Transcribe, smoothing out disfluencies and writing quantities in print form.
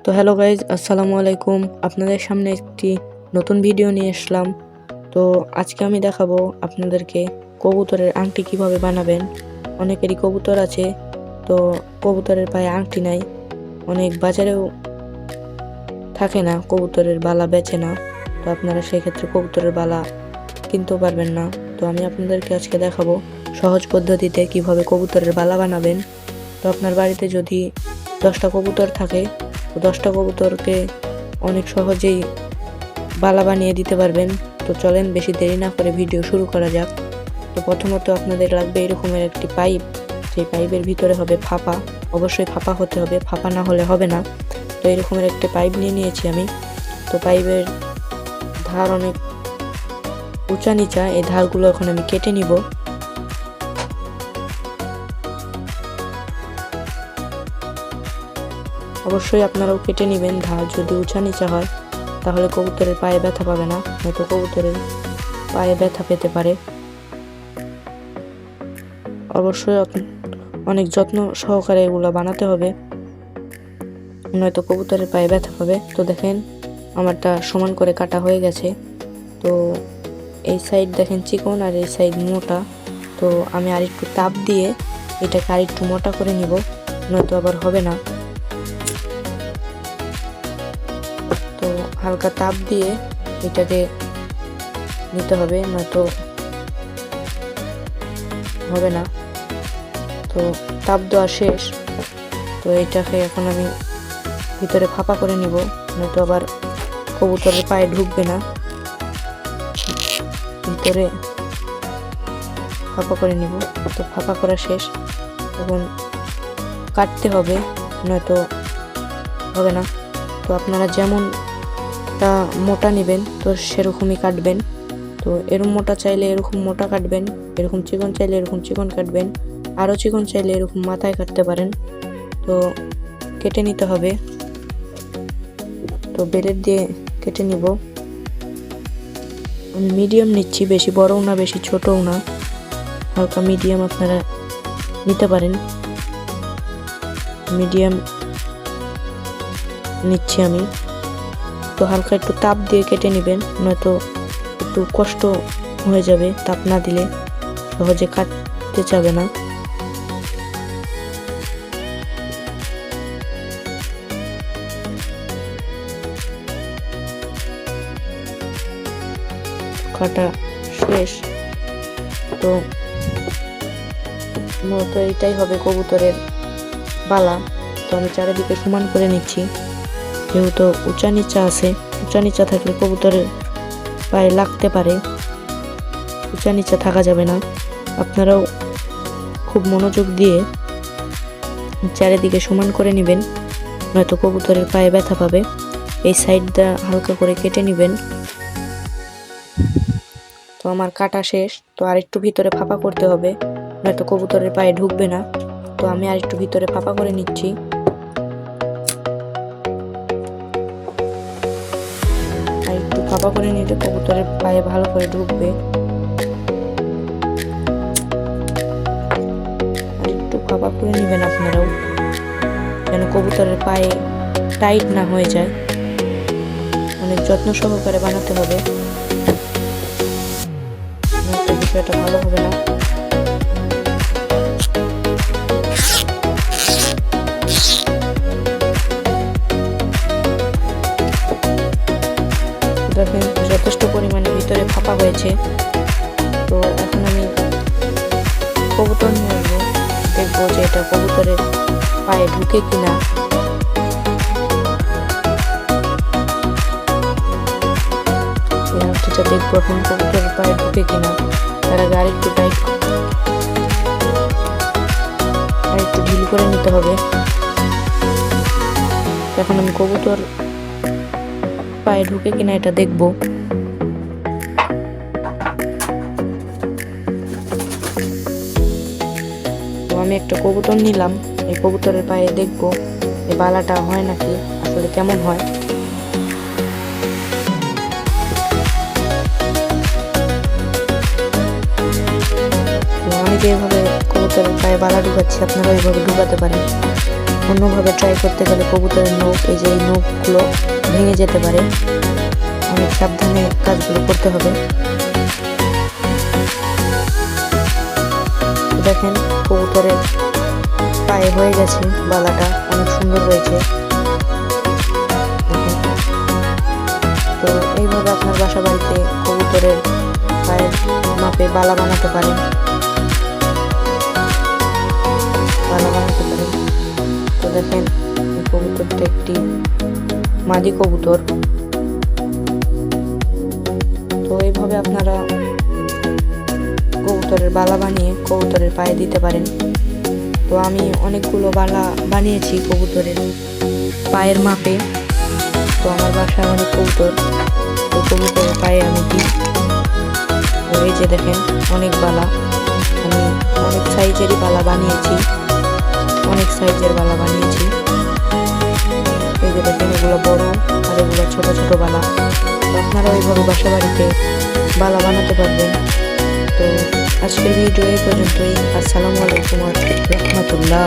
তো hello guys, আসসালামু আলাইকুম। আপনাদের সামনে একটি নতুন ভিডিও নিয়ে আসলাম। তো আজকে আমি দেখাবো আপনাদেরকে কবুতরের আংটি কিভাবে বানাবেন। অনেকেরই কবুতর আছে, তো কবুতরের পায়ে আংটি নাই, অনেক বাজারেও থাকে না, কবুতরের বালা বেচে না। তো আপনারা সেক্ষেত্রে কবুতরের বালা কিনতেও পারবেন না। তো আমি আপনাদেরকে আজকে দেখাবো সহজ পদ্ধতিতে কিভাবে কবুতরের বালা বানাবেন। তো আপনার বাড়িতে যদি 10টা কবুতর থাকে, তো 10টা কবুতরকে অনেক সহজেই বালা বানিয়ে দিতে পারবেন। তো চলেন বেশি দেরি না করে ভিডিও শুরু করা যাক। তো প্রথমত আপনাদের লাগবে এরকমের একটি পাইপ, সেই পাইপের ভিতরে হবে ফাঁপা, অবশ্যই ফাঁপা হতে হবে, ফাঁপা না হলে হবে না। তো এরকমের একটি পাইপ নিয়ে নিয়েছি আমি। তো পাইপের ধার অনেক উঁচা নিচা, এই ধারগুলো এখন আমি কেটে নিব। অবশ্যই আপনারাও কেটে নেবেন, ধার যদি উঁচা নিচা হয় তাহলে কবুতরের পায়ে ব্যথা পাবে না, নয়তো কবুতরের পায়ে ব্যথা পেতে পারে। অবশ্যই অনেক যত্ন সহকারে এগুলো বানাতে হবে, নয়তো কবুতরের পায়ে ব্যথা পাবে। তো দেখেন আমারটা সমান করে কাটা হয়ে গেছে। তো এই সাইড দেখেন চিকন আর এই সাইড মোটা। তো আমি আরেকটু তাপ দিয়ে এটাকে আরেকটু মোটা করে নিব, নয়তো আবার হবে না। তো হালকা তাপ দিয়ে এটাকে নিতে হবে, নয়তো হবে না। তো তাপ দেওয়া শেষ। তো এটাকে এখন আমি ভিতরে ফাঁপা করে নিব, নয়তো আবার কবুতরের পায়ে ঢুকবে না। ভিতরে ফাঁপা করে নিব। তো ফাঁপা করা শেষ, এখন কাটতে হবে, নয়তো হবে না। তো আপনারা যেমনটা মোটা নেবেন তো সেরকমই কাটবেন। তো এরকম মোটা চাইলে এরকম মোটা কাটবেন, এরকম চিকন চাইলে এরকম চিকন কাটবেন, আরও চিকন চাইলে এরকম মাথায় কাটতে পারেন। তো কেটে নিতে হবে। তো ব্লেড দিয়ে কেটে নিব। আমি মিডিয়াম নিচ্ছি, বেশি বড়ও না বেশি ছোটও না, হালকা মিডিয়াম আপনারা নিতে পারেন। মিডিয়াম নিচ্ছি আমি। তো হালকা একটু তাপ দিয়ে কেটে নেবেন, নয়তো একটু কষ্ট হয়ে যাবে, তাপ না দিলে সহজে কাটতে যাবে না। কাটা শেষ। তো মূলত এটাই হবে কবুতরের বালা। তো আমি চারিদিকে সমান করে নিচ্ছি, যেহেতু উঁচা নিচা আছে, উঁচা নিচা থাকলে কবুতরের পায়ে লাগতে পারে, উঁচা নিচা থাকা যাবে না। আপনারাও খুব মনোযোগ দিয়ে চারিদিকে সমান করে নেবেন, নয়তো কবুতরের পায়ে ব্যথা পাবে। এই সাইডটা হালকা করে কেটে নেবেন। তো আমার কাটা শেষ। তো আরেকটু ভিতরে ফাঁপা করতে হবে, নয়তো কবুতরের পায়ে ঢুকবে না। তো আমি আরেকটু ভিতরে ফাঁপা করে নিচ্ছি। আরেকটু ফাঁপা করে নিলে কবুতরের পায়ে ভালো করে ঢুকবে। আরেকটু ফাঁপা করে নেবেন আপনারাও, যেন কবুতরের পায়ে টাইট না হয়ে যায়। অনেক যত্ন সহকারে বানাতে হবে, নয়তো বিষয়টা ভালো হবে না। দেখেন যথেষ্ট পরিমাণে ভিতরে ফাঁপা হয়েছে। তো এখন আমি কবুতর নিয়ে আসবো, দেখবো যে এটা কবুতরের পায়ে ঢুকে কিনা। সেটা দেখবো এখন কবুতরের পায়ে ঢুকে কিনা। তার আগে আরেকটু ঢিল করে নিতে হবে। এখন আমি কবুতর পায়ে ঢুকে কিনা এটা দেখবো। তো আমি একটা কবুতর নিলাম, এই কবুতরের পায়ে দেখবো এই বালাটা হয় নাকি, আসলে কেমন হয়। তো আমি যেভাবে কবুতরের পায়ে বালা ঢুকাচ্ছি আপনারা এইভাবে ঢুকাতে পারেন। অন্যভাবে ট্রাই করতে গেলে কবুতরের নখ, এই যে এই নখগুলো ভেঙে যেতে পারে। অনেক সাবধানে কাজগুলো করতে হবে। দেখেন কবুতরের পায়ে হয়ে গেছে বালাটা, অনেক সুন্দর হয়েছে। তো এইভাবে আপনার বাসা বাড়িতে কবুতরের পায়ের মাপে বালা বানাতে পারেন। তো দেখেন এই কবুতরটা একটি মাদি কবুতর। তো এইভাবে আপনারা কবুতরের বালা বানিয়ে কবুতরের পায়ে দিতে পারেন। তো আমি অনেকগুলো বালা বানিয়েছি কবুতরের পায়ের মাপে। তো আমার বাসায় অনেক কবুতর, তো কবুতরের পায়ে আমি দিই। তো এই যে দেখেন অনেক বালা, আমি অনেক সাইজেরই বালা বানিয়েছি, অনেক সাইজের বালা বানিয়েছি। এই যে দেখেন এগুলো বড় আর এগুলো ছোট ছোট বালা। তো আপনারা ওইভাবে বাসা বাড়িতে বালা বানাতে পারবেন। তো আজকের ভিডিও এই পর্যন্তই। আসসালামু আলাইকুম ওয়া রাহমাতুল্লাহ।